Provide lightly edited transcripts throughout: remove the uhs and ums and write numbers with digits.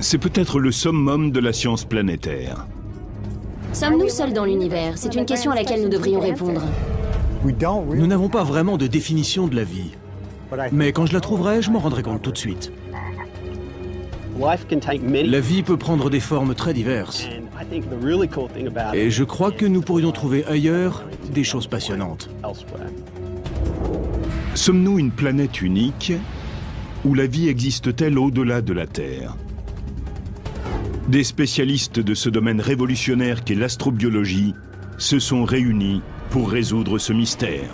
C'est peut-être le summum de la science planétaire. Sommes-nous seuls dans l'univers? C'est une question à laquelle nous devrions répondre. Nous n'avons pas vraiment de définition de la vie. Mais quand je la trouverai, je m'en rendrai compte tout de suite. La vie peut prendre des formes très diverses. Et je crois que nous pourrions trouver ailleurs des choses passionnantes. Sommes-nous une planète unique ou la vie existe-t-elle au-delà de la Terre? Des spécialistes de ce domaine révolutionnaire qu'est l'astrobiologie se sont réunis pour résoudre ce mystère.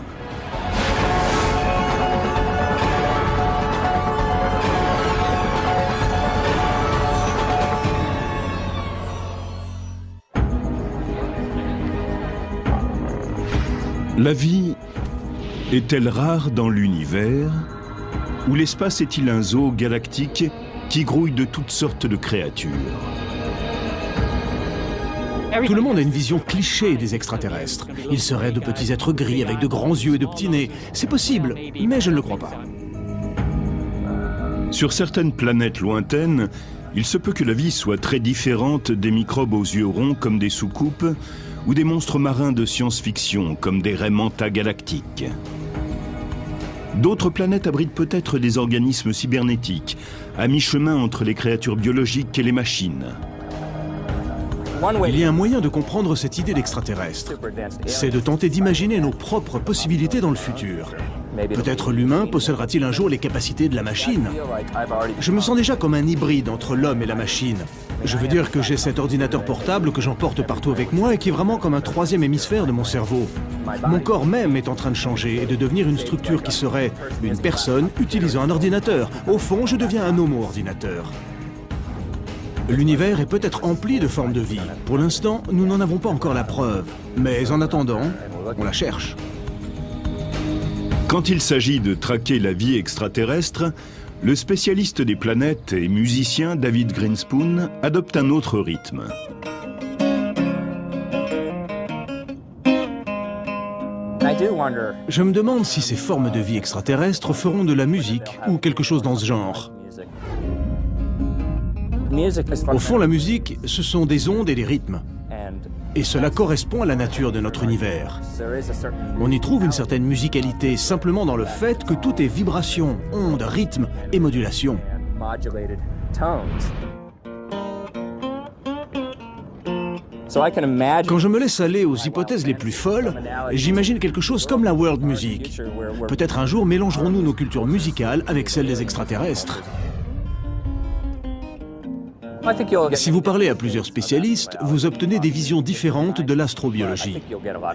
La vie est-elle rare dans l'univers ou l'espace est-il un zoo galactique qui grouille de toutes sortes de créatures? Tout le monde a une vision cliché des extraterrestres. Ils seraient de petits êtres gris avec de grands yeux et de petits nez. C'est possible, mais je ne le crois pas. Sur certaines planètes lointaines, il se peut que la vie soit très différente des microbes aux yeux ronds comme des soucoupes ou des monstres marins de science-fiction comme des raies manta galactiques. D'autres planètes abritent peut-être des organismes cybernétiques, à mi-chemin entre les créatures biologiques et les machines. Il y a un moyen de comprendre cette idée d'extraterrestre. C'est de tenter d'imaginer nos propres possibilités dans le futur. Peut-être l'humain possédera-t-il un jour les capacités de la machine. Je me sens déjà comme un hybride entre l'homme et la machine. Je veux dire que j'ai cet ordinateur portable que j'emporte partout avec moi et qui est vraiment comme un troisième hémisphère de mon cerveau. Mon corps même est en train de changer et de devenir une structure qui serait une personne utilisant un ordinateur. Au fond, je deviens un homo-ordinateur. L'univers est peut-être empli de formes de vie. Pour l'instant, nous n'en avons pas encore la preuve. Mais en attendant, on la cherche. Quand il s'agit de traquer la vie extraterrestre, le spécialiste des planètes et musicien David Grinspoon adopte un autre rythme. Je me demande si ces formes de vie extraterrestres feront de la musique ou quelque chose dans ce genre. Au fond, la musique, ce sont des ondes et des rythmes. Et cela correspond à la nature de notre univers. On y trouve une certaine musicalité simplement dans le fait que tout est vibration, ondes, rythme et modulation. Quand je me laisse aller aux hypothèses les plus folles, j'imagine quelque chose comme la world music. Peut-être un jour mélangerons-nous nos cultures musicales avec celles des extraterrestres. Si vous parlez à plusieurs spécialistes, vous obtenez des visions différentes de l'astrobiologie.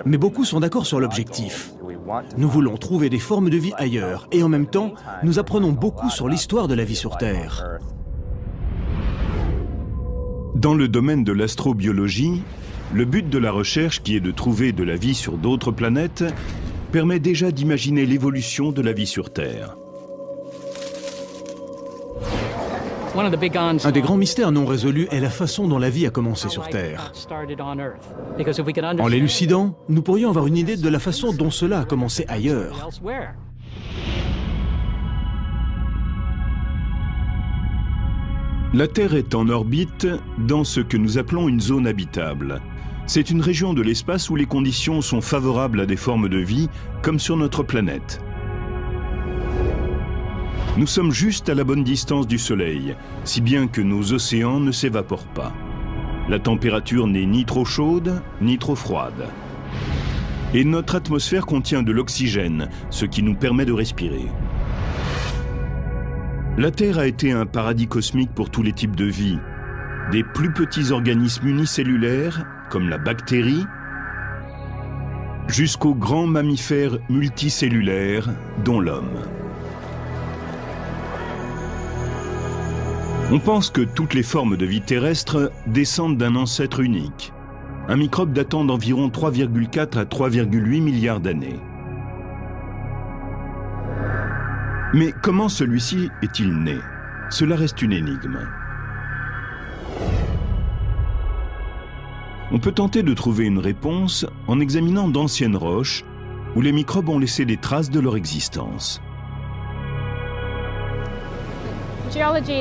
Mais beaucoup sont d'accord sur l'objectif. Nous voulons trouver des formes de vie ailleurs, et en même temps, nous apprenons beaucoup sur l'histoire de la vie sur Terre. Dans le domaine de l'astrobiologie, le but de la recherche, qui est de trouver de la vie sur d'autres planètes, permet déjà d'imaginer l'évolution de la vie sur Terre. Un des grands mystères non résolus est la façon dont la vie a commencé sur Terre. En l'élucidant, nous pourrions avoir une idée de la façon dont cela a commencé ailleurs. La Terre est en orbite dans ce que nous appelons une zone habitable. C'est une région de l'espace où les conditions sont favorables à des formes de vie, comme sur notre planète. Nous sommes juste à la bonne distance du Soleil, si bien que nos océans ne s'évaporent pas. La température n'est ni trop chaude, ni trop froide. Et notre atmosphère contient de l'oxygène, ce qui nous permet de respirer. La Terre a été un paradis cosmique pour tous les types de vie, des plus petits organismes unicellulaires, comme la bactérie, jusqu'aux grands mammifères multicellulaires, dont l'homme. On pense que toutes les formes de vie terrestre descendent d'un ancêtre unique, un microbe datant d'environ 3,4 à 3,8 milliards d'années. Mais comment celui-ci est-il né? Cela reste une énigme. On peut tenter de trouver une réponse en examinant d'anciennes roches où les microbes ont laissé des traces de leur existence.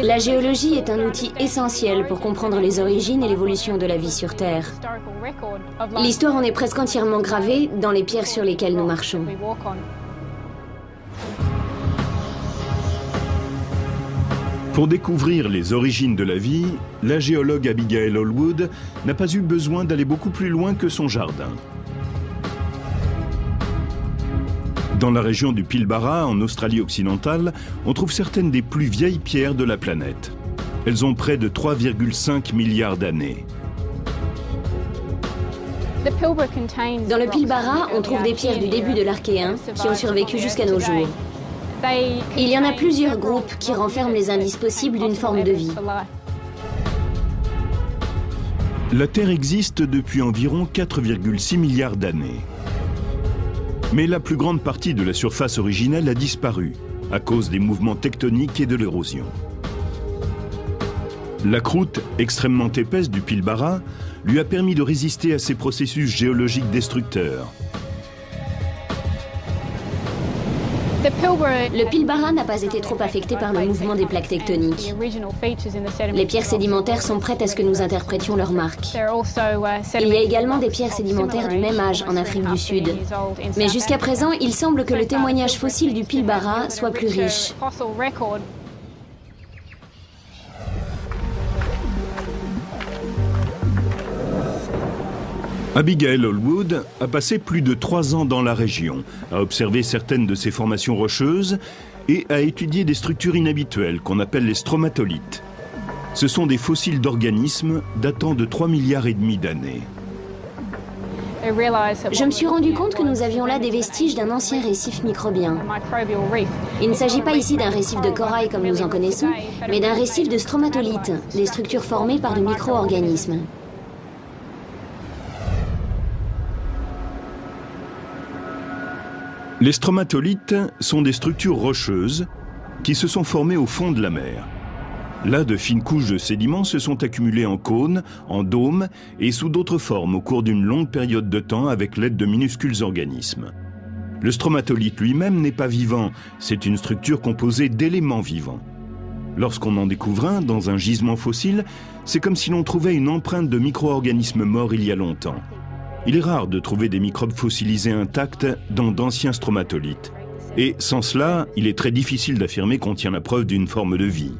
La géologie est un outil essentiel pour comprendre les origines et l'évolution de la vie sur Terre. L'histoire en est presque entièrement gravée dans les pierres sur lesquelles nous marchons. Pour découvrir les origines de la vie, la géologue Abigail Allwood n'a pas eu besoin d'aller beaucoup plus loin que son jardin. Dans la région du Pilbara, en Australie occidentale, on trouve certaines des plus vieilles pierres de la planète. Elles ont près de 3,5 milliards d'années. Dans le Pilbara, on trouve des pierres du début de l'Archéen qui ont survécu jusqu'à nos jours. Il y en a plusieurs groupes qui renferment les indices possibles d'une forme de vie. La Terre existe depuis environ 4,6 milliards d'années. Mais la plus grande partie de la surface originelle a disparu à cause des mouvements tectoniques et de l'érosion. La croûte extrêmement épaisse du Pilbara lui a permis de résister à ces processus géologiques destructeurs. Le Pilbara n'a pas été trop affecté par le mouvement des plaques tectoniques. Les pierres sédimentaires sont prêtes à ce que nous interprétions leurs marques. Il y a également des pierres sédimentaires du même âge en Afrique du Sud. Mais jusqu'à présent, il semble que le témoignage fossile du Pilbara soit plus riche. Abigail Allwood a passé plus de 3 ans dans la région, a observé certaines de ces formations rocheuses et a étudié des structures inhabituelles qu'on appelle les stromatolithes. Ce sont des fossiles d'organismes datant de 3,5 milliards d'années. Je me suis rendu compte que nous avions là des vestiges d'un ancien récif microbien. Il ne s'agit pas ici d'un récif de corail comme nous en connaissons, mais d'un récif de stromatolithes, des structures formées par de micro-organismes. Les stromatolithes sont des structures rocheuses qui se sont formées au fond de la mer. Là, de fines couches de sédiments se sont accumulées en cônes, en dômes et sous d'autres formes au cours d'une longue période de temps avec l'aide de minuscules organismes. Le stromatolithe lui-même n'est pas vivant, c'est une structure composée d'éléments vivants. Lorsqu'on en découvre un dans un gisement fossile, c'est comme si l'on trouvait une empreinte de micro-organismes morts il y a longtemps. Il est rare de trouver des microbes fossilisés intacts dans d'anciens stromatolithes. Et sans cela, il est très difficile d'affirmer qu'on tient la preuve d'une forme de vie.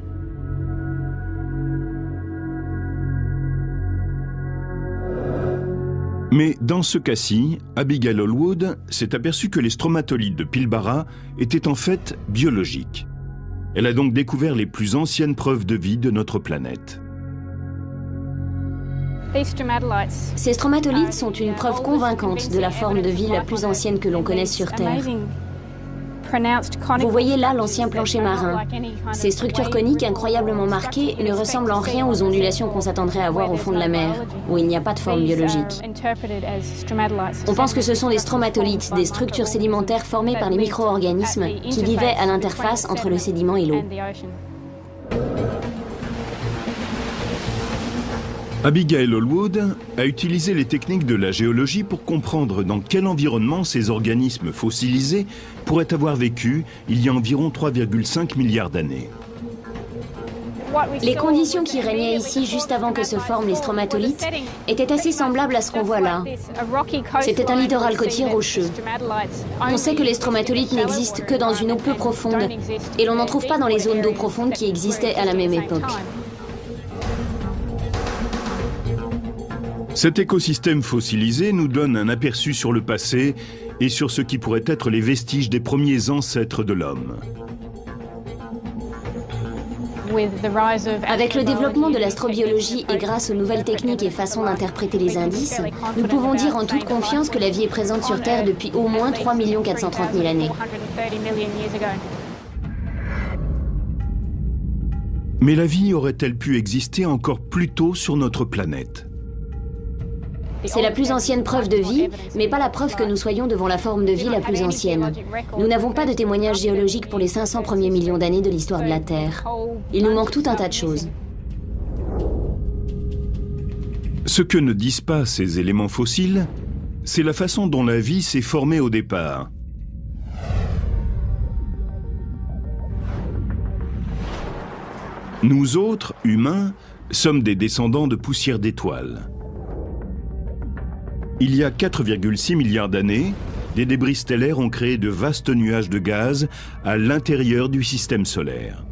Mais dans ce cas-ci, Abigail Allwood s'est aperçue que les stromatolithes de Pilbara étaient en fait biologiques. Elle a donc découvert les plus anciennes preuves de vie de notre planète. Ces stromatolithes sont une preuve convaincante de la forme de vie la plus ancienne que l'on connaisse sur Terre. Vous voyez là l'ancien plancher marin. Ces structures coniques incroyablement marquées ne ressemblent en rien aux ondulations qu'on s'attendrait à voir au fond de la mer, où il n'y a pas de forme biologique. On pense que ce sont des stromatolithes, des structures sédimentaires formées par les micro-organismes qui vivaient à l'interface entre le sédiment et l'eau. Abigail Allwood a utilisé les techniques de la géologie pour comprendre dans quel environnement ces organismes fossilisés pourraient avoir vécu il y a environ 3,5 milliards d'années. Les conditions qui régnaient ici juste avant que se forment les stromatolithes étaient assez semblables à ce qu'on voit là. C'était un littoral côtier rocheux. On sait que les stromatolithes n'existent que dans une eau peu profonde et l'on n'en trouve pas dans les zones d'eau profonde qui existaient à la même époque. Cet écosystème fossilisé nous donne un aperçu sur le passé et sur ce qui pourrait être les vestiges des premiers ancêtres de l'homme. Avec le développement de l'astrobiologie et grâce aux nouvelles techniques et façons d'interpréter les indices, nous pouvons dire en toute confiance que la vie est présente sur Terre depuis au moins 3 430 000 années. Mais la vie aurait-elle pu exister encore plus tôt sur notre planète ? C'est la plus ancienne preuve de vie, mais pas la preuve que nous soyons devant la forme de vie la plus ancienne. Nous n'avons pas de témoignage géologique pour les 500 premiers millions d'années de l'histoire de la Terre. Il nous manque tout un tas de choses. Ce que ne disent pas ces éléments fossiles, c'est la façon dont la vie s'est formée au départ. Nous autres, humains, sommes des descendants de poussière d'étoiles. Il y a 4,6 milliards d'années, des débris stellaires ont créé de vastes nuages de gaz à l'intérieur du système solaire.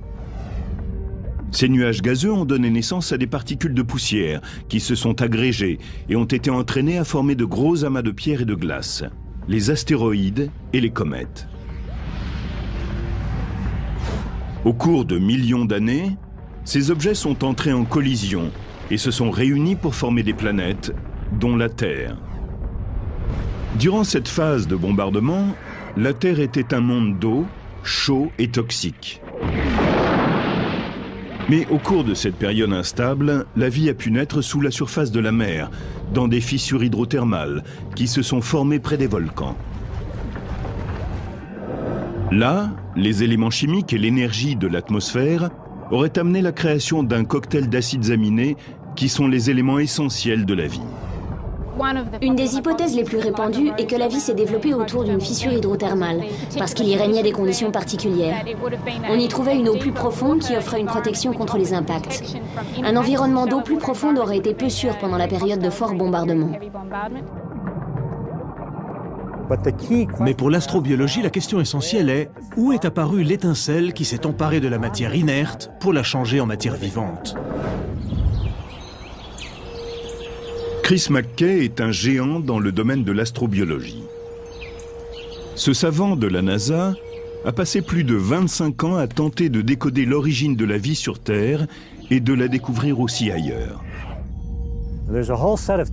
Ces nuages gazeux ont donné naissance à des particules de poussière qui se sont agrégées et ont été entraînées à former de gros amas de pierre et de glace, les astéroïdes et les comètes. Au cours de millions d'années, ces objets sont entrés en collision et se sont réunis pour former des planètes, dont la Terre. Durant cette phase de bombardement, la Terre était un monde d'eau, chaud et toxique. Mais au cours de cette période instable, la vie a pu naître sous la surface de la mer, dans des fissures hydrothermales qui se sont formées près des volcans. Là, les éléments chimiques et l'énergie de l'atmosphère auraient amené la création d'un cocktail d'acides aminés qui sont les éléments essentiels de la vie. Une des hypothèses les plus répandues est que la vie s'est développée autour d'une fissure hydrothermale, parce qu'il y régnait des conditions particulières. On y trouvait une eau plus profonde qui offrait une protection contre les impacts. Un environnement d'eau plus profonde aurait été peu sûr pendant la période de fort bombardement. Mais pour l'astrobiologie, la question essentielle est où est apparue l'étincelle qui s'est emparée de la matière inerte pour la changer en matière vivante? Chris McKay est un géant dans le domaine de l'astrobiologie. Ce savant de la NASA a passé plus de 25 ans à tenter de décoder l'origine de la vie sur Terre et de la découvrir aussi ailleurs.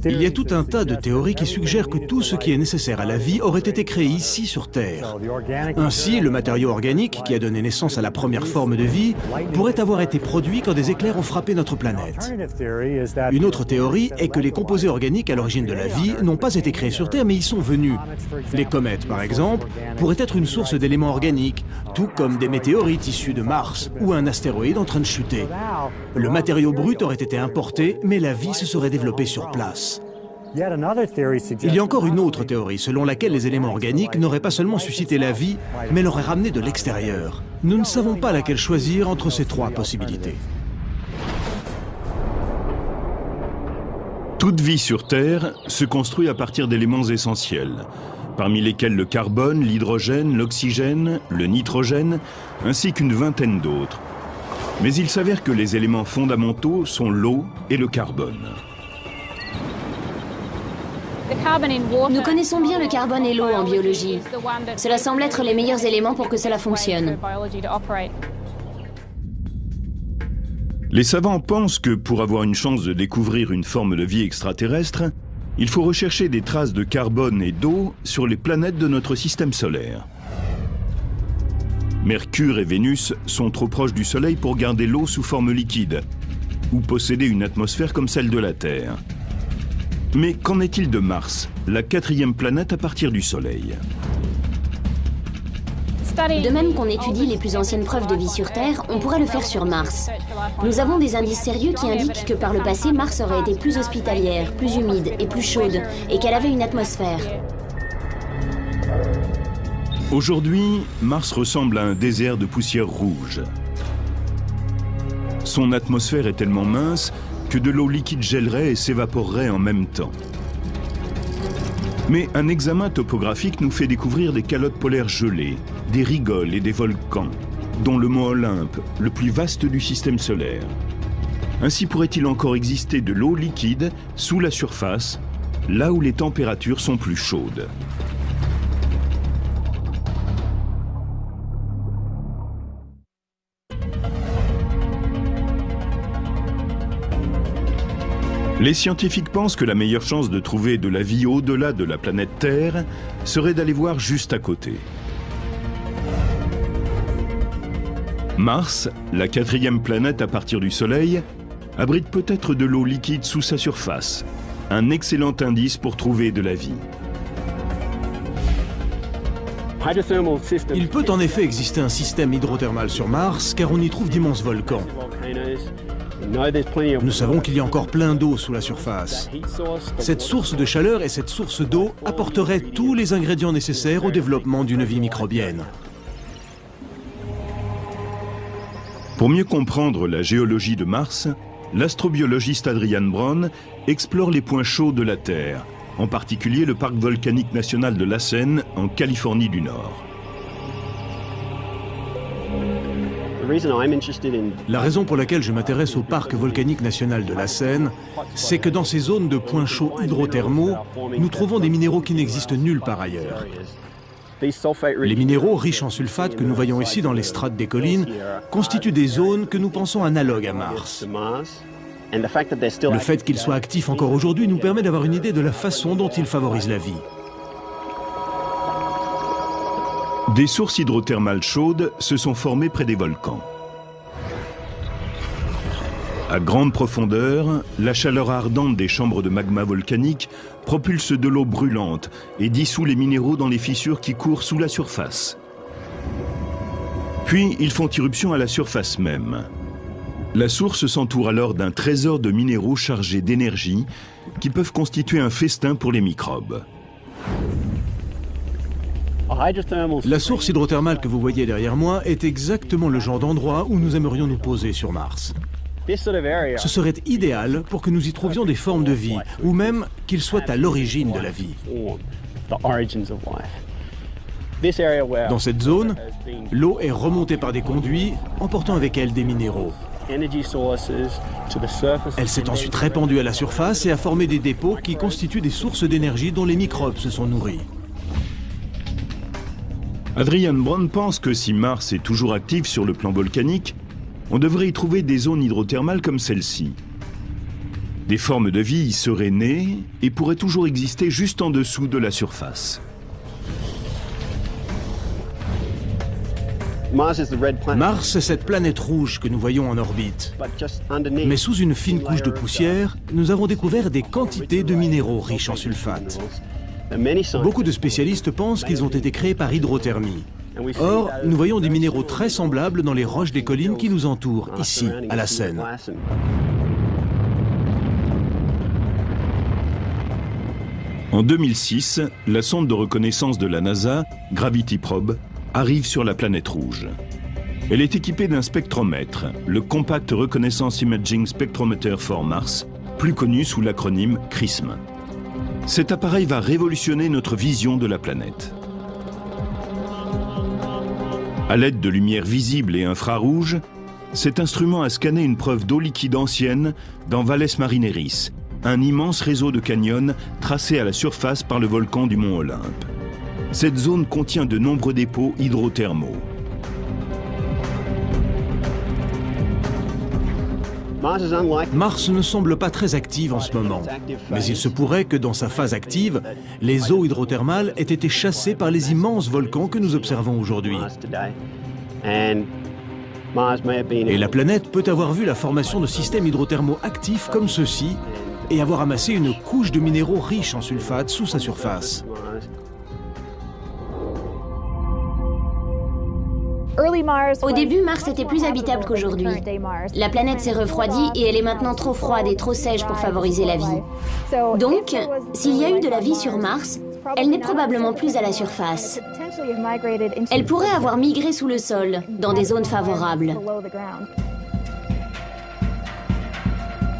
Il y a tout un tas de théories qui suggèrent que tout ce qui est nécessaire à la vie aurait été créé ici sur Terre. Ainsi, le matériau organique qui a donné naissance à la première forme de vie pourrait avoir été produit quand des éclairs ont frappé notre planète. Une autre théorie est que les composés organiques à l'origine de la vie n'ont pas été créés sur Terre mais y sont venus. Les comètes, par exemple, pourraient être une source d'éléments organiques, tout comme des météorites issus de Mars ou un astéroïde en train de chuter. Le matériau brut aurait été importé, mais la vie se serait développée sur place. Il y a encore une autre théorie selon laquelle les éléments organiques n'auraient pas seulement suscité la vie, mais l'auraient ramenée de l'extérieur. Nous ne savons pas laquelle choisir entre ces trois possibilités. Toute vie sur Terre se construit à partir d'éléments essentiels, parmi lesquels le carbone, l'hydrogène, l'oxygène, le nitrogène, ainsi qu'une vingtaine d'autres. Mais il s'avère que les éléments fondamentaux sont l'eau et le carbone. Nous connaissons bien le carbone et l'eau en biologie. Cela semble être les meilleurs éléments pour que cela fonctionne. Les savants pensent que pour avoir une chance de découvrir une forme de vie extraterrestre, il faut rechercher des traces de carbone et d'eau sur les planètes de notre système solaire. Mercure et Vénus sont trop proches du Soleil pour garder l'eau sous forme liquide, ou posséder une atmosphère comme celle de la Terre. Mais qu'en est-il de Mars, la quatrième planète à partir du Soleil? De même qu'on étudie les plus anciennes preuves de vie sur Terre, on pourrait le faire sur Mars. Nous avons des indices sérieux qui indiquent que par le passé, Mars aurait été plus hospitalière, plus humide et plus chaude, et qu'elle avait une atmosphère. Aujourd'hui, Mars ressemble à un désert de poussière rouge. Son atmosphère est tellement mince que de l'eau liquide gèlerait et s'évaporerait en même temps. Mais un examen topographique nous fait découvrir des calottes polaires gelées, des rigoles et des volcans, dont le mont Olympe, le plus vaste du système solaire. Ainsi pourrait-il encore exister de l'eau liquide sous la surface, là où les températures sont plus chaudes. Les scientifiques pensent que la meilleure chance de trouver de la vie au-delà de la planète Terre serait d'aller voir juste à côté. Mars, la quatrième planète à partir du Soleil, abrite peut-être de l'eau liquide sous sa surface, un excellent indice pour trouver de la vie. Il peut en effet exister un système hydrothermal sur Mars, car on y trouve d'immenses volcans. Nous savons qu'il y a encore plein d'eau sous la surface. Cette source de chaleur et cette source d'eau apporteraient tous les ingrédients nécessaires au développement d'une vie microbienne. Pour mieux comprendre la géologie de Mars, l'astrobiologiste Adrian Brown explore les points chauds de la Terre, en particulier le parc volcanique national de Lassen en Californie du Nord. La raison pour laquelle je m'intéresse au parc volcanique national de Lassen, c'est que dans ces zones de points chauds hydrothermaux, nous trouvons des minéraux qui n'existent nulle part ailleurs. Les minéraux riches en sulfate que nous voyons ici dans les strates des collines constituent des zones que nous pensons analogues à Mars. Le fait qu'ils soient actifs encore aujourd'hui nous permet d'avoir une idée de la façon dont ils favorisent la vie. Des sources hydrothermales chaudes se sont formées près des volcans. À grande profondeur, la chaleur ardente des chambres de magma volcanique propulse de l'eau brûlante et dissout les minéraux dans les fissures qui courent sous la surface. Puis, ils font irruption à la surface même. La source s'entoure alors d'un trésor de minéraux chargés d'énergie qui peuvent constituer un festin pour les microbes. La source hydrothermale que vous voyez derrière moi est exactement le genre d'endroit où nous aimerions nous poser sur Mars. Ce serait idéal pour que nous y trouvions des formes de vie, ou même qu'ils soient à l'origine de la vie. Dans cette zone, l'eau est remontée par des conduits, emportant avec elle des minéraux. Elle s'est ensuite répandue à la surface et a formé des dépôts qui constituent des sources d'énergie dont les microbes se sont nourris. Adrian Brown pense que si Mars est toujours actif sur le plan volcanique, on devrait y trouver des zones hydrothermales comme celle-ci. Des formes de vie y seraient nées et pourraient toujours exister juste en dessous de la surface. Mars est cette planète rouge que nous voyons en orbite. Mais sous une fine couche de poussière, nous avons découvert des quantités de minéraux riches en sulfate. Beaucoup de spécialistes pensent qu'ils ont été créés par hydrothermie. Or, nous voyons des minéraux très semblables dans les roches des collines qui nous entourent, ici, à Lassen. En 2006, la sonde de reconnaissance de la NASA, Gravity Probe, arrive sur la planète rouge. Elle est équipée d'un spectromètre, le Compact Reconnaissance Imaging Spectrometer for Mars, plus connu sous l'acronyme CRISM. Cet appareil va révolutionner notre vision de la planète. À l'aide de lumière visible et infrarouge, cet instrument a scanné une preuve d'eau liquide ancienne dans Valles Marineris, un immense réseau de canyons tracé à la surface par le volcan du mont Olympe. Cette zone contient de nombreux dépôts hydrothermaux. Mars ne semble pas très active en ce moment, mais il se pourrait que dans sa phase active, les eaux hydrothermales aient été chassées par les immenses volcans que nous observons aujourd'hui. Et la planète peut avoir vu la formation de systèmes hydrothermaux actifs comme ceux-ci et avoir amassé une couche de minéraux riches en sulfate sous sa surface. Au début, Mars était plus habitable qu'aujourd'hui. La planète s'est refroidie et elle est maintenant trop froide et trop sèche pour favoriser la vie. Donc, s'il y a eu de la vie sur Mars, elle n'est probablement plus à la surface. Elle pourrait avoir migré sous le sol, dans des zones favorables.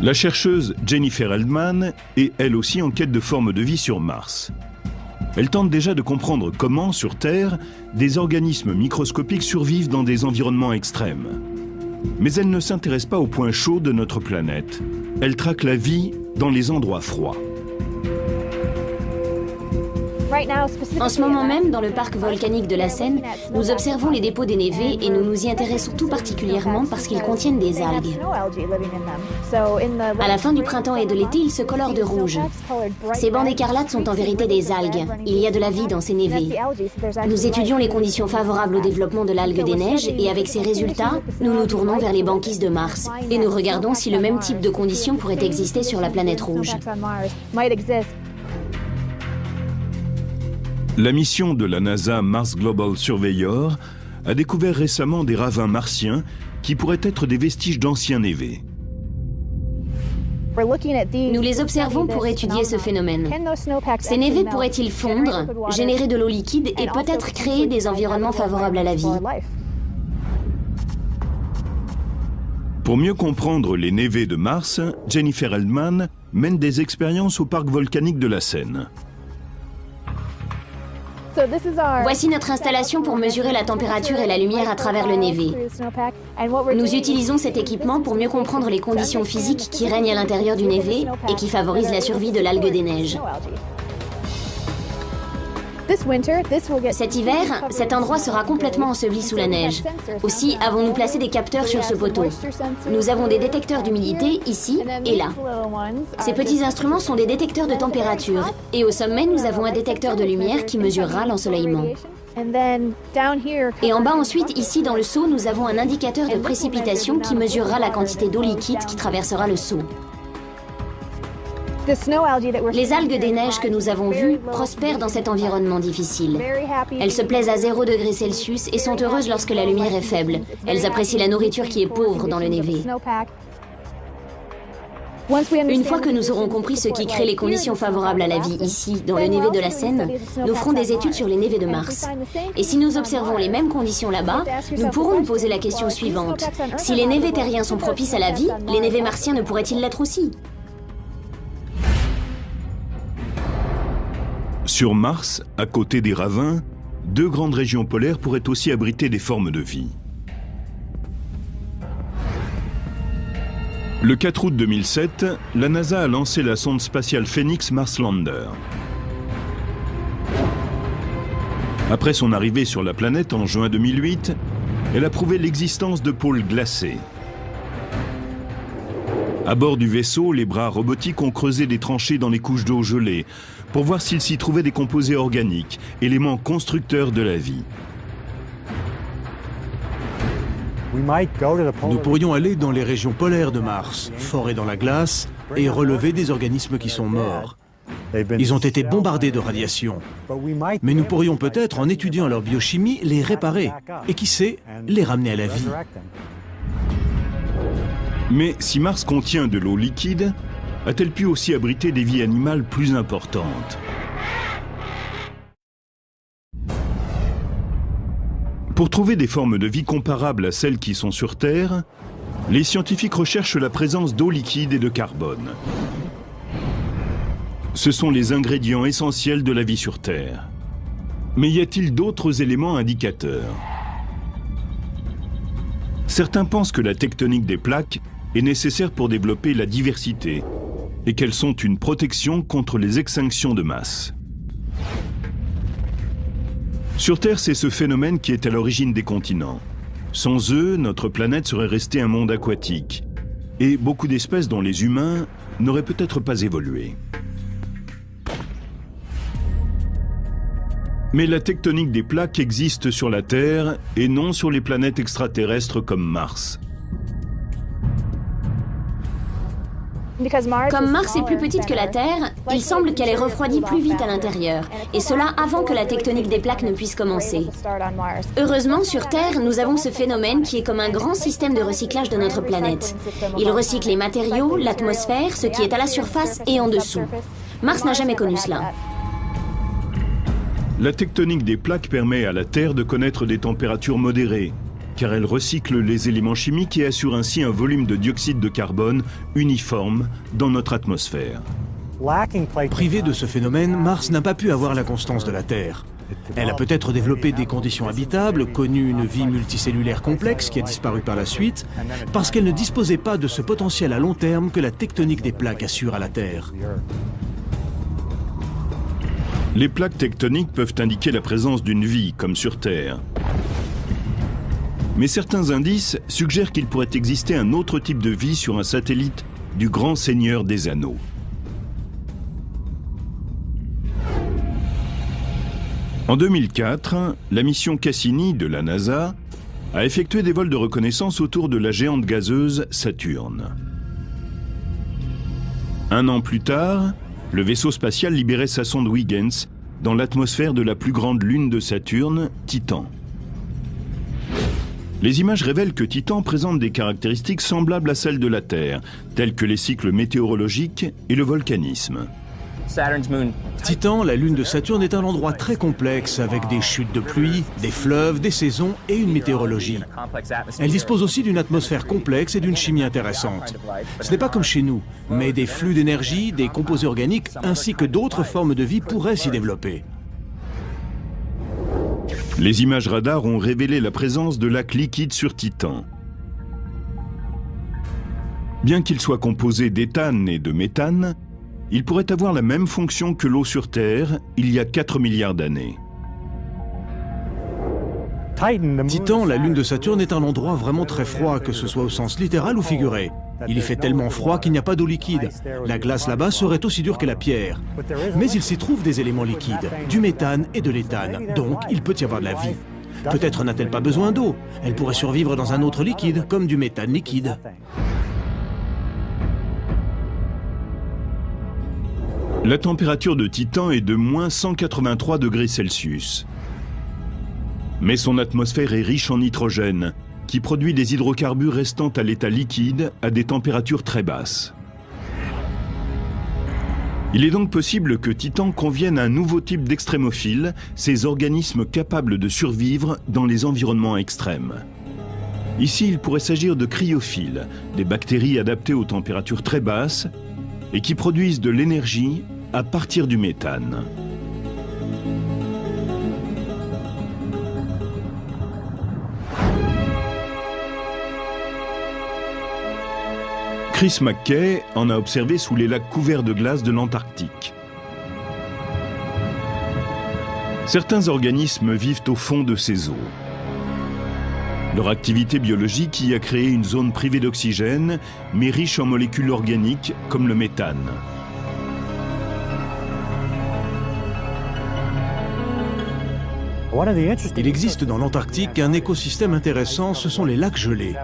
La chercheuse Jennifer Eldman est elle aussi en quête de formes de vie sur Mars. Elle tente déjà de comprendre comment, sur Terre, des organismes microscopiques survivent dans des environnements extrêmes. Mais elle ne s'intéresse pas aux points chauds de notre planète. Elle traque la vie dans les endroits froids. En ce moment même, dans le parc volcanique de Lassen, nous observons les dépôts des névés et nous nous y intéressons tout particulièrement parce qu'ils contiennent des algues. À la fin du printemps et de l'été, ils se colorent de rouge. Ces bandes écarlates sont en vérité des algues. Il y a de la vie dans ces névés. Nous étudions les conditions favorables au développement de l'algue des neiges et avec ces résultats, nous nous tournons vers les banquises de Mars et nous regardons si le même type de conditions pourrait exister sur la planète rouge. La mission de la NASA Mars Global Surveyor a découvert récemment des ravins martiens qui pourraient être des vestiges d'anciens névés. Nous les observons pour étudier ce phénomène. Ces névés pourraient-ils fondre, générer de l'eau liquide et peut-être créer des environnements favorables à la vie ? Pour mieux comprendre les névés de Mars, Jennifer Heldman mène des expériences au parc volcanique de la Seine. Voici notre installation pour mesurer la température et la lumière à travers le névé. Nous utilisons cet équipement pour mieux comprendre les conditions physiques qui règnent à l'intérieur du névé et qui favorisent la survie de l'algue des neiges. Cet hiver, cet endroit sera complètement enseveli sous la neige. Aussi, avons-nous placé des capteurs sur ce poteau. Nous avons des détecteurs d'humidité ici et là. Ces petits instruments sont des détecteurs de température. Et au sommet, nous avons un détecteur de lumière qui mesurera l'ensoleillement. Et en bas ensuite, ici dans le seau, nous avons un indicateur de précipitation qui mesurera la quantité d'eau liquide qui traversera le seau. Les algues des neiges que nous avons vues prospèrent dans cet environnement difficile. Elles se plaisent à 0 degrés Celsius et sont heureuses lorsque la lumière est faible. Elles apprécient la nourriture qui est pauvre dans le névé. Une fois que nous aurons compris ce qui crée les conditions favorables à la vie ici, dans le névé de la Seine, nous ferons des études sur les névés de Mars. Et si nous observons les mêmes conditions là-bas, nous pourrons nous poser la question suivante. Si les névés terriens sont propices à la vie, les névés martiens ne pourraient-ils l'être aussi ? Sur Mars, à côté des ravins, 2 grandes régions polaires pourraient aussi abriter des formes de vie. Le 4 août 2007, la NASA a lancé la sonde spatiale Phoenix Mars Lander. Après son arrivée sur la planète en juin 2008, elle a prouvé l'existence de pôles glacés. À bord du vaisseau, les bras robotiques ont creusé des tranchées dans les couches d'eau gelée pour voir s'il s'y trouvait des composés organiques, éléments constructeurs de la vie. Nous pourrions aller dans les régions polaires de Mars, forer dans la glace et relever des organismes qui sont morts. Ils ont été bombardés de radiation. Mais nous pourrions peut-être, en étudiant leur biochimie, les réparer et qui sait, les ramener à la vie. Mais si Mars contient de l'eau liquide, a-t-elle pu aussi abriter des vies animales plus importantes? Pour trouver des formes de vie comparables à celles qui sont sur Terre, les scientifiques recherchent la présence d'eau liquide et de carbone. Ce sont les ingrédients essentiels de la vie sur Terre. Mais y a-t-il d'autres éléments indicateurs? Certains pensent que la tectonique des plaques est nécessaire pour développer la diversité et qu'elles sont une protection contre les extinctions de masse. Sur Terre, c'est ce phénomène qui est à l'origine des continents. Sans eux, notre planète serait restée un monde aquatique et beaucoup d'espèces dont les humains n'auraient peut-être pas évolué. Mais la tectonique des plaques existe sur la Terre et non sur les planètes extraterrestres comme Mars. Comme Mars est plus petite que la Terre, il semble qu'elle ait refroidi plus vite à l'intérieur, et cela avant que la tectonique des plaques ne puisse commencer. Heureusement, sur Terre, nous avons ce phénomène qui est comme un grand système de recyclage de notre planète. Il recycle les matériaux, l'atmosphère, ce qui est à la surface et en dessous. Mars n'a jamais connu cela. La tectonique des plaques permet à la Terre de connaître des températures modérées, car elle recycle les éléments chimiques et assure ainsi un volume de dioxyde de carbone uniforme dans notre atmosphère. Privée de ce phénomène, Mars n'a pas pu avoir la constance de la Terre. Elle a peut-être développé des conditions habitables, connu une vie multicellulaire complexe qui a disparu par la suite, parce qu'elle ne disposait pas de ce potentiel à long terme que la tectonique des plaques assure à la Terre. Les plaques tectoniques peuvent indiquer la présence d'une vie, comme sur Terre. Mais certains indices suggèrent qu'il pourrait exister un autre type de vie sur un satellite du Grand Seigneur des Anneaux. En 2004, la mission Cassini de la NASA a effectué des vols de reconnaissance autour de la géante gazeuse Saturne. Un an plus tard, le vaisseau spatial libérait sa sonde Huygens dans l'atmosphère de la plus grande lune de Saturne, Titan. Les images révèlent que Titan présente des caractéristiques semblables à celles de la Terre, telles que les cycles météorologiques et le volcanisme. Titan, la lune de Saturne, est un endroit très complexe avec des chutes de pluie, des fleuves, des saisons et une météorologie. Elle dispose aussi d'une atmosphère complexe et d'une chimie intéressante. Ce n'est pas comme chez nous, mais des flux d'énergie, des composés organiques ainsi que d'autres formes de vie pourraient s'y développer. Les images radars ont révélé la présence de lacs liquides sur Titan. Bien qu'il soit composé d'éthane et de méthane, il pourrait avoir la même fonction que l'eau sur Terre il y a 4 milliards d'années. Titan, la lune de Saturne, est un endroit vraiment très froid, que ce soit au sens littéral ou figuré. Il y fait tellement froid qu'il n'y a pas d'eau liquide. La glace là-bas serait aussi dure que la pierre. Mais il s'y trouve des éléments liquides, du méthane et de l'éthane, donc il peut y avoir de la vie. Peut-être n'a-t-elle pas besoin d'eau. Elle pourrait survivre dans un autre liquide, comme du méthane liquide. La température de Titan est de moins 183 degrés Celsius. Mais son atmosphère est riche en nitrogène, qui produit des hydrocarbures restant à l'état liquide à des températures très basses. Il est donc possible que Titan convienne à un nouveau type d'extrémophiles, ces organismes capables de survivre dans les environnements extrêmes. Ici, il pourrait s'agir de cryophiles, des bactéries adaptées aux températures très basses et qui produisent de l'énergie à partir du méthane. Chris McKay en a observé sous les lacs couverts de glace de l'Antarctique. Certains organismes vivent au fond de ces eaux. Leur activité biologique y a créé une zone privée d'oxygène, mais riche en molécules organiques comme le méthane. Il existe dans l'Antarctique un écosystème intéressant, ce sont les lacs gelés.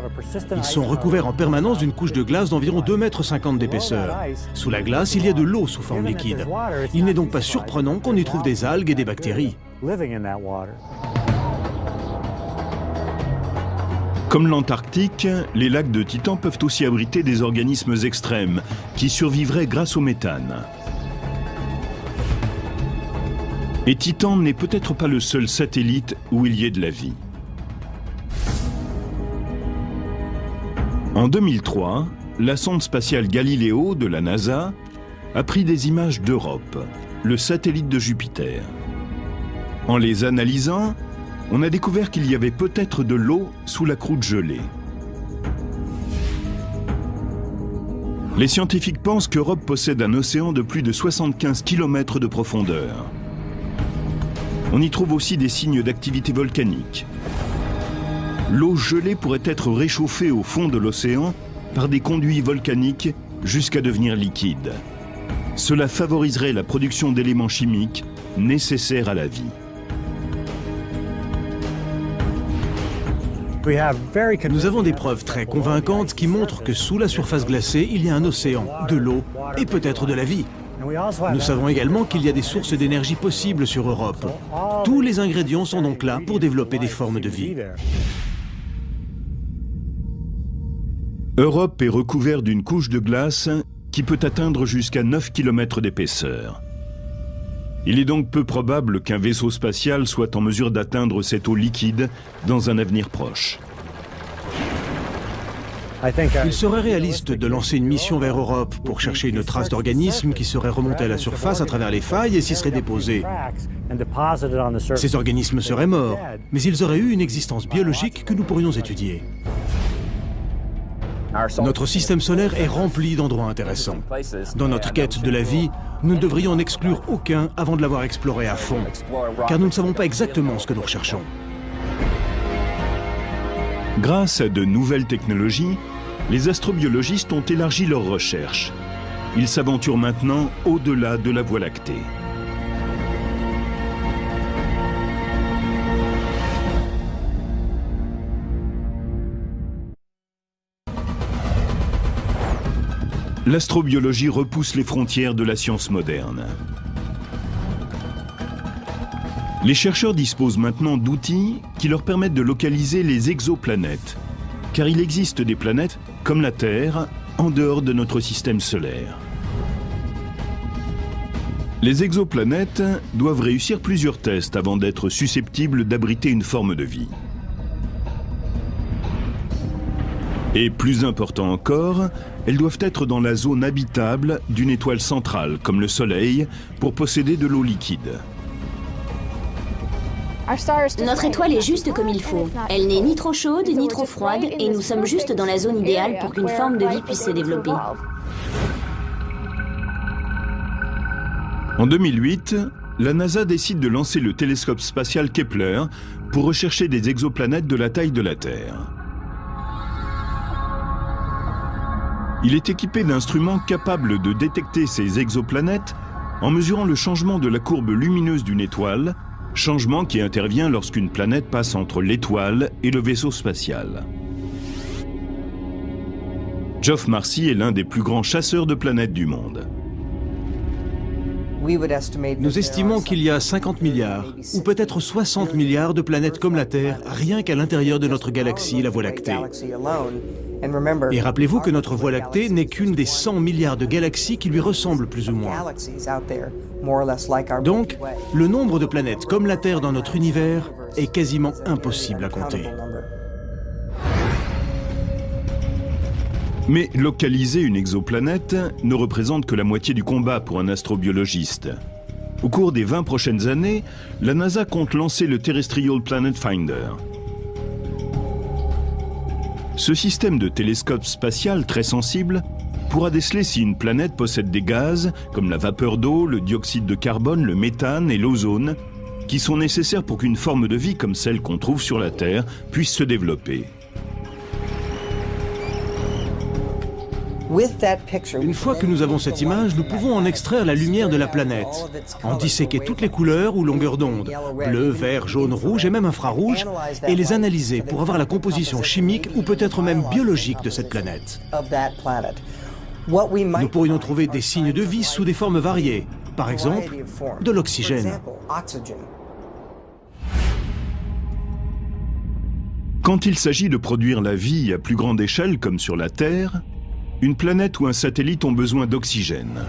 Ils sont recouverts en permanence d'une couche de glace d'environ 2,50 m d'épaisseur. Sous la glace, il y a de l'eau sous forme liquide. Il n'est donc pas surprenant qu'on y trouve des algues et des bactéries. Comme l'Antarctique, les lacs de Titan peuvent aussi abriter des organismes extrêmes qui survivraient grâce au méthane. Et Titan n'est peut-être pas le seul satellite où il y ait de la vie. En 2003, la sonde spatiale Galileo de la NASA a pris des images d'Europe, le satellite de Jupiter. En les analysant, on a découvert qu'il y avait peut-être de l'eau sous la croûte gelée. Les scientifiques pensent qu'Europe possède un océan de plus de 75 km de profondeur. On y trouve aussi des signes d'activité volcanique. L'eau gelée pourrait être réchauffée au fond de l'océan par des conduits volcaniques jusqu'à devenir liquide. Cela favoriserait la production d'éléments chimiques nécessaires à la vie. Nous avons des preuves très convaincantes qui montrent que sous la surface glacée, il y a un océan, de l'eau et peut-être de la vie. Nous savons également qu'il y a des sources d'énergie possibles sur Europe. Tous les ingrédients sont donc là pour développer des formes de vie. Europe est recouverte d'une couche de glace qui peut atteindre jusqu'à 9 km d'épaisseur. Il est donc peu probable qu'un vaisseau spatial soit en mesure d'atteindre cette eau liquide dans un avenir proche. Il serait réaliste de lancer une mission vers Europe pour chercher une trace d'organisme qui serait remontée à la surface à travers les failles et s'y serait déposée. Ces organismes seraient morts, mais ils auraient eu une existence biologique que nous pourrions étudier. Notre système solaire est rempli d'endroits intéressants. Dans notre quête de la vie, nous ne devrions en exclure aucun avant de l'avoir exploré à fond, car nous ne savons pas exactement ce que nous recherchons. Grâce à de nouvelles technologies, les astrobiologistes ont élargi leurs recherches. Ils s'aventurent maintenant au-delà de la Voie lactée. L'astrobiologie repousse les frontières de la science moderne. Les chercheurs disposent maintenant d'outils qui leur permettent de localiser les exoplanètes, car il existe des planètes, comme la Terre, en dehors de notre système solaire. Les exoplanètes doivent réussir plusieurs tests avant d'être susceptibles d'abriter une forme de vie. Et plus important encore, elles doivent être dans la zone habitable d'une étoile centrale, comme le Soleil, pour posséder de l'eau liquide. Notre étoile est juste comme il faut. Elle n'est ni trop chaude ni trop froide et nous sommes juste dans la zone idéale pour qu'une forme de vie puisse se développer. En 2008, la NASA décide de lancer le télescope spatial Kepler pour rechercher des exoplanètes de la taille de la Terre. Il est équipé d'instruments capables de détecter ces exoplanètes en mesurant le changement de la courbe lumineuse d'une étoile, changement qui intervient lorsqu'une planète passe entre l'étoile et le vaisseau spatial. Geoff Marcy est l'un des plus grands chasseurs de planètes du monde. Nous estimons qu'il y a 50 milliards, ou peut-être 60 milliards de planètes comme la Terre, rien qu'à l'intérieur de notre galaxie, la Voie lactée. Et rappelez-vous que notre Voie lactée n'est qu'une des 100 milliards de galaxies qui lui ressemblent plus ou moins. Donc, le nombre de planètes comme la Terre dans notre univers est quasiment impossible à compter. Mais localiser une exoplanète ne représente que la moitié du combat pour un astrobiologiste. Au cours des 20 prochaines années, la NASA compte lancer le Terrestrial Planet Finder. Ce système de télescope spatial très sensible pourra déceler si une planète possède des gaz comme la vapeur d'eau, le dioxyde de carbone, le méthane et l'ozone, qui sont nécessaires pour qu'une forme de vie comme celle qu'on trouve sur la Terre puisse se développer. Une fois que nous avons cette image, nous pouvons en extraire la lumière de la planète, en disséquer toutes les couleurs ou longueurs d'onde, bleu, vert, jaune, rouge et même infrarouge, et les analyser pour avoir la composition chimique ou peut-être même biologique de cette planète. Nous pourrions trouver des signes de vie sous des formes variées, par exemple de l'oxygène. Quand il s'agit de produire la vie à plus grande échelle comme sur la Terre, une planète ou un satellite ont besoin d'oxygène.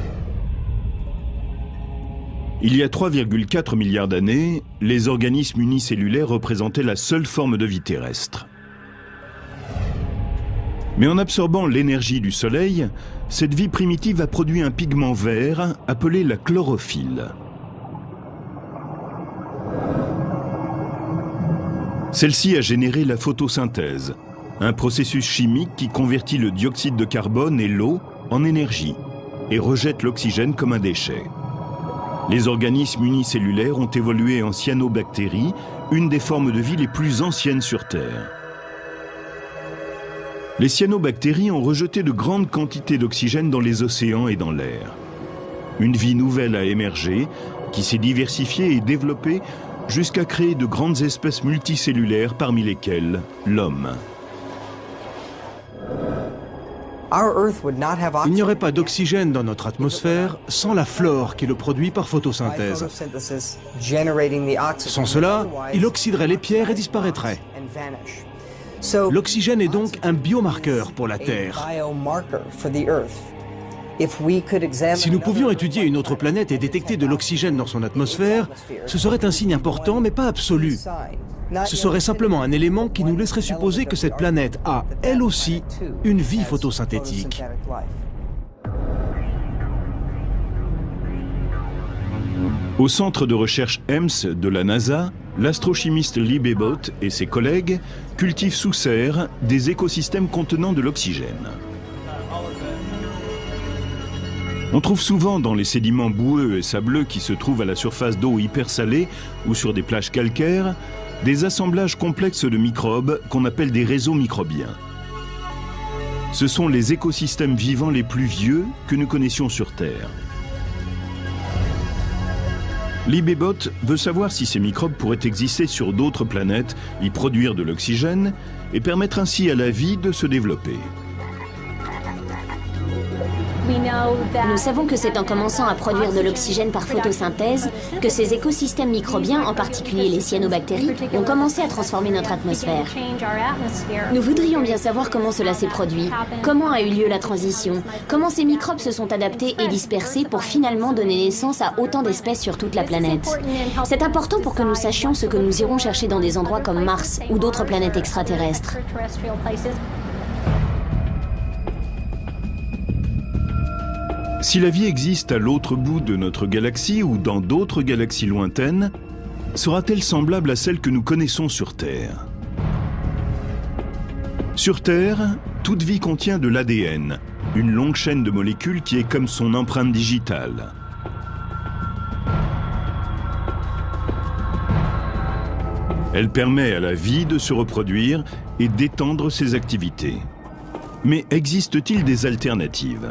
Il y a 3,4 milliards d'années, les organismes unicellulaires représentaient la seule forme de vie terrestre. Mais en absorbant l'énergie du Soleil, cette vie primitive a produit un pigment vert appelé la chlorophylle. Celle-ci a généré la photosynthèse, un processus chimique qui convertit le dioxyde de carbone et l'eau en énergie et rejette l'oxygène comme un déchet. Les organismes unicellulaires ont évolué en cyanobactéries, une des formes de vie les plus anciennes sur Terre. Les cyanobactéries ont rejeté de grandes quantités d'oxygène dans les océans et dans l'air. Une vie nouvelle a émergé, qui s'est diversifiée et développée jusqu'à créer de grandes espèces multicellulaires parmi lesquelles l'homme. Il n'y aurait pas d'oxygène dans notre atmosphère sans la flore qui le produit par photosynthèse. Sans cela, il oxyderait les pierres et disparaîtrait. L'oxygène est donc un biomarqueur pour la Terre. Si nous pouvions étudier une autre planète et détecter de l'oxygène dans son atmosphère, ce serait un signe important mais pas absolu. Ce serait simplement un élément qui nous laisserait supposer que cette planète a, elle aussi, une vie photosynthétique. Au centre de recherche EMS de la NASA, l'astrochimiste Lee Babbitt et ses collègues cultivent sous serre des écosystèmes contenant de l'oxygène. On trouve souvent dans les sédiments boueux et sableux qui se trouvent à la surface d'eau hypersalée ou sur des plages calcaires, des assemblages complexes de microbes qu'on appelle des réseaux microbiens. Ce sont les écosystèmes vivants les plus vieux que nous connaissions sur Terre. Lee Babbitt veut savoir si ces microbes pourraient exister sur d'autres planètes, y produire de l'oxygène et permettre ainsi à la vie de se développer. Nous savons que c'est en commençant à produire de l'oxygène par photosynthèse que ces écosystèmes microbiens, en particulier les cyanobactéries, ont commencé à transformer notre atmosphère. Nous voudrions bien savoir comment cela s'est produit, comment a eu lieu la transition, comment ces microbes se sont adaptés et dispersés pour finalement donner naissance à autant d'espèces sur toute la planète. C'est important pour que nous sachions ce que nous irons chercher dans des endroits comme Mars ou d'autres planètes extraterrestres. Si la vie existe à l'autre bout de notre galaxie ou dans d'autres galaxies lointaines, sera-t-elle semblable à celle que nous connaissons sur Terre? Sur Terre, toute vie contient de l'ADN, une longue chaîne de molécules qui est comme son empreinte digitale. Elle permet à la vie de se reproduire et d'étendre ses activités. Mais existe-t-il des alternatives?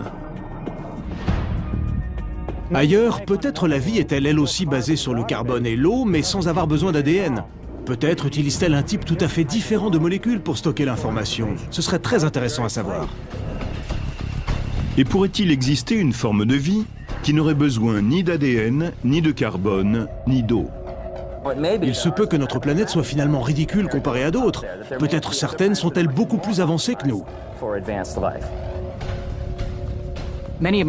Ailleurs, peut-être la vie est-elle elle aussi basée sur le carbone et l'eau, mais sans avoir besoin d'ADN. Peut-être utilise-t-elle un type tout à fait différent de molécules pour stocker l'information. Ce serait très intéressant à savoir. Et pourrait-il exister une forme de vie qui n'aurait besoin ni d'ADN, ni de carbone, ni d'eau? Il se peut que notre planète soit finalement ridicule comparée à d'autres. Peut-être certaines sont-elles beaucoup plus avancées que nous.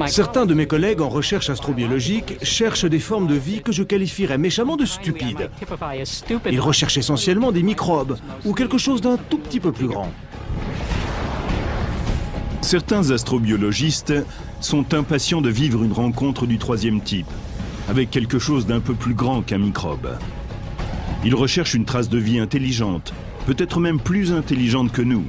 Certains de mes collègues en recherche astrobiologique cherchent des formes de vie que je qualifierais méchamment de stupides. Ils recherchent essentiellement des microbes ou quelque chose d'un tout petit peu plus grand. Certains astrobiologistes sont impatients de vivre une rencontre du troisième type, avec quelque chose d'un peu plus grand qu'un microbe. Ils recherchent une trace de vie intelligente, peut-être même plus intelligente que nous.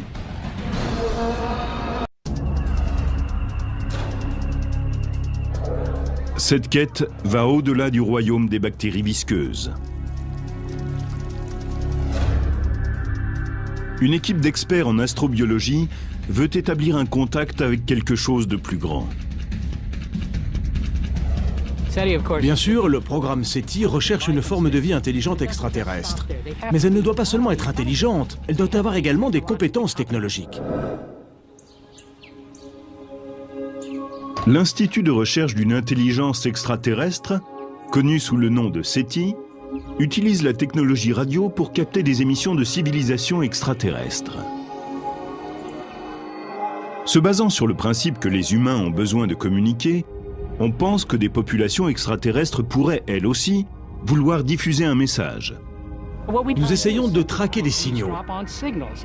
Cette quête va au-delà du royaume des bactéries visqueuses. Une équipe d'experts en astrobiologie veut établir un contact avec quelque chose de plus grand. Bien sûr, le programme SETI recherche une forme de vie intelligente extraterrestre. Mais elle ne doit pas seulement être intelligente, elle doit avoir également des compétences technologiques. L'Institut de recherche d'une intelligence extraterrestre, connu sous le nom de SETI, utilise la technologie radio pour capter des émissions de civilisation extraterrestre. Se basant sur le principe que les humains ont besoin de communiquer, on pense que des populations extraterrestres pourraient, elles aussi, vouloir diffuser un message. Nous essayons de traquer des signaux,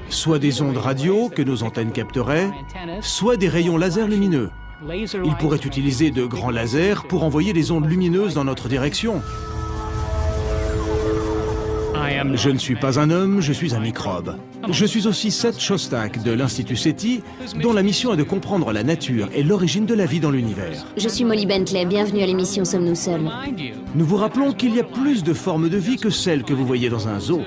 soit des ondes radio que nos antennes capteraient, soit des rayons laser lumineux. Ils pourraient utiliser de grands lasers pour envoyer des ondes lumineuses dans notre direction. Je ne suis pas un homme, je suis un microbe. Je suis aussi Seth Shostak de l'Institut SETI, dont la mission est de comprendre la nature et l'origine de la vie dans l'univers. Je suis Molly Bentley, bienvenue à l'émission Sommes-nous seuls? Nous vous rappelons qu'il y a plus de formes de vie que celles que vous voyez dans un zoo.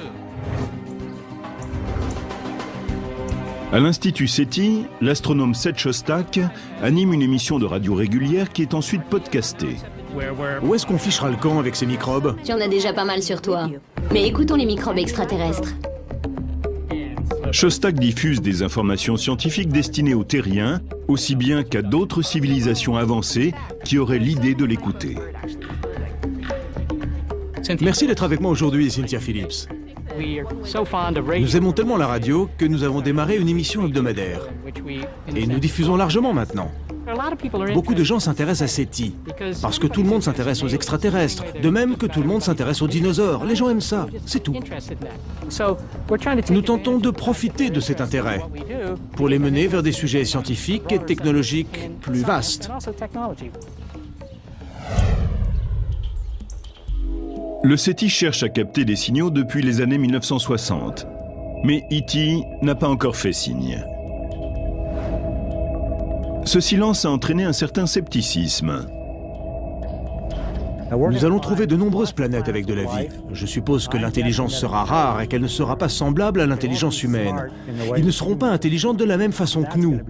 À l'Institut SETI, l'astronome Seth Shostak anime une émission de radio régulière qui est ensuite podcastée. Où est-ce qu'on fichera le camp avec ces microbes? Tu en as déjà pas mal sur toi. Mais écoutons les microbes extraterrestres. Shostak diffuse des informations scientifiques destinées aux terriens, aussi bien qu'à d'autres civilisations avancées qui auraient l'idée de l'écouter. Merci d'être avec moi aujourd'hui, Cynthia Phillips. Nous aimons tellement la radio que nous avons démarré une émission hebdomadaire. Et nous diffusons largement maintenant. Beaucoup de gens s'intéressent à SETI, parce que tout le monde s'intéresse aux extraterrestres, de même que tout le monde s'intéresse aux dinosaures. Les gens aiment ça, c'est tout. Nous tentons de profiter de cet intérêt pour les mener vers des sujets scientifiques et technologiques plus vastes. Le SETI cherche à capter des signaux depuis les années 1960, mais E.T. n'a pas encore fait signe. Ce silence a entraîné un certain scepticisme. Nous allons trouver de nombreuses planètes avec de la vie. Je suppose que l'intelligence sera rare et qu'elle ne sera pas semblable à l'intelligence humaine. Ils ne seront pas intelligents de la même façon que nous.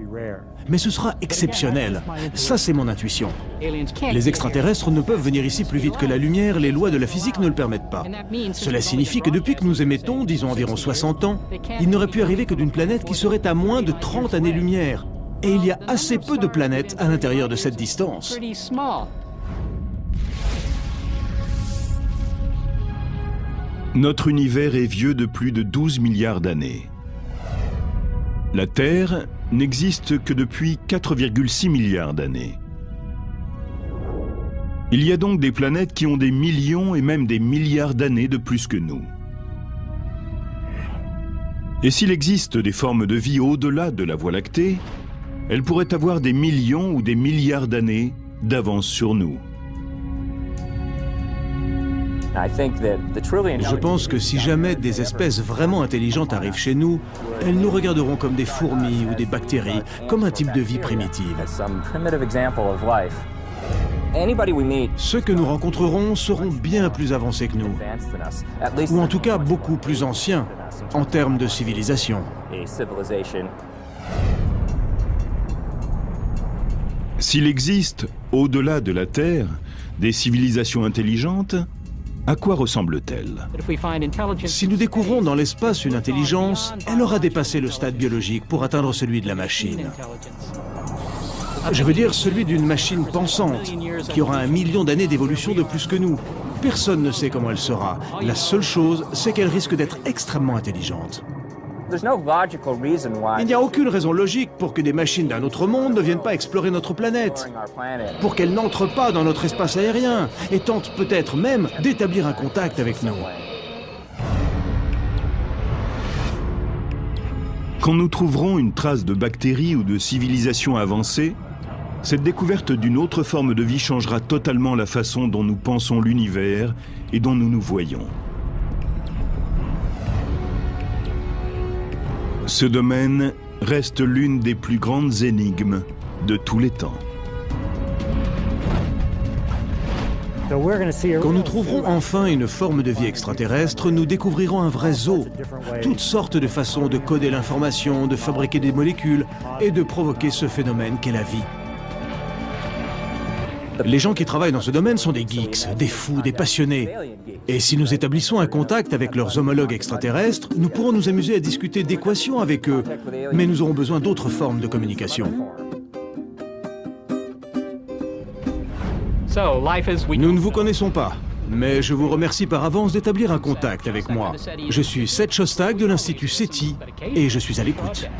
Mais ce sera exceptionnel. Ça, c'est mon intuition. Les extraterrestres ne peuvent venir ici plus vite que la lumière, les lois de la physique ne le permettent pas. Cela signifie que depuis que nous émettons, disons environ 60 ans, il n'aurait pu arriver que d'une planète qui serait à moins de 30 années-lumière. Et il y a assez peu de planètes à l'intérieur de cette distance. Notre univers est vieux de plus de 12 milliards d'années. La Terre n'existe que depuis 4,6 milliards d'années. Il y a donc des planètes qui ont des millions et même des milliards d'années de plus que nous. Et s'il existe des formes de vie au-delà de la Voie lactée, elles pourraient avoir des millions ou des milliards d'années d'avance sur nous. Je pense que si jamais des espèces vraiment intelligentes arrivent chez nous, elles nous regarderont comme des fourmis ou des bactéries, comme un type de vie primitive. Ceux que nous rencontrerons seront bien plus avancés que nous, ou en tout cas beaucoup plus anciens en termes de civilisation. S'il existe, au-delà de la Terre, des civilisations intelligentes, à quoi ressemblent-elles? Si nous découvrons dans l'espace une intelligence, elle aura dépassé le stade biologique pour atteindre celui de la machine. Je veux dire celui d'une machine pensante, qui aura 1 million d'années d'évolution de plus que nous. Personne ne sait comment elle sera. La seule chose, c'est qu'elle risque d'être extrêmement intelligente. Il n'y a aucune raison logique pour que des machines d'un autre monde ne viennent pas explorer notre planète, pour qu'elles n'entrent pas dans notre espace aérien et tentent peut-être même d'établir un contact avec nous. Quand nous trouverons une trace de bactéries ou de civilisation avancée, cette découverte d'une autre forme de vie changera totalement la façon dont nous pensons l'univers et dont nous nous voyons. Ce domaine reste l'une des plus grandes énigmes de tous les temps. Quand nous trouverons enfin une forme de vie extraterrestre, nous découvrirons un vrai zoo. Toutes sortes de façons de coder l'information, de fabriquer des molécules et de provoquer ce phénomène qu'est la vie. Les gens qui travaillent dans ce domaine sont des geeks, des fous, des passionnés. Et si nous établissons un contact avec leurs homologues extraterrestres, nous pourrons nous amuser à discuter d'équations avec eux, mais nous aurons besoin d'autres formes de communication. Nous ne vous connaissons pas, mais je vous remercie par avance d'établir un contact avec moi. Je suis Seth Shostak de l'Institut SETI et je suis à l'écoute.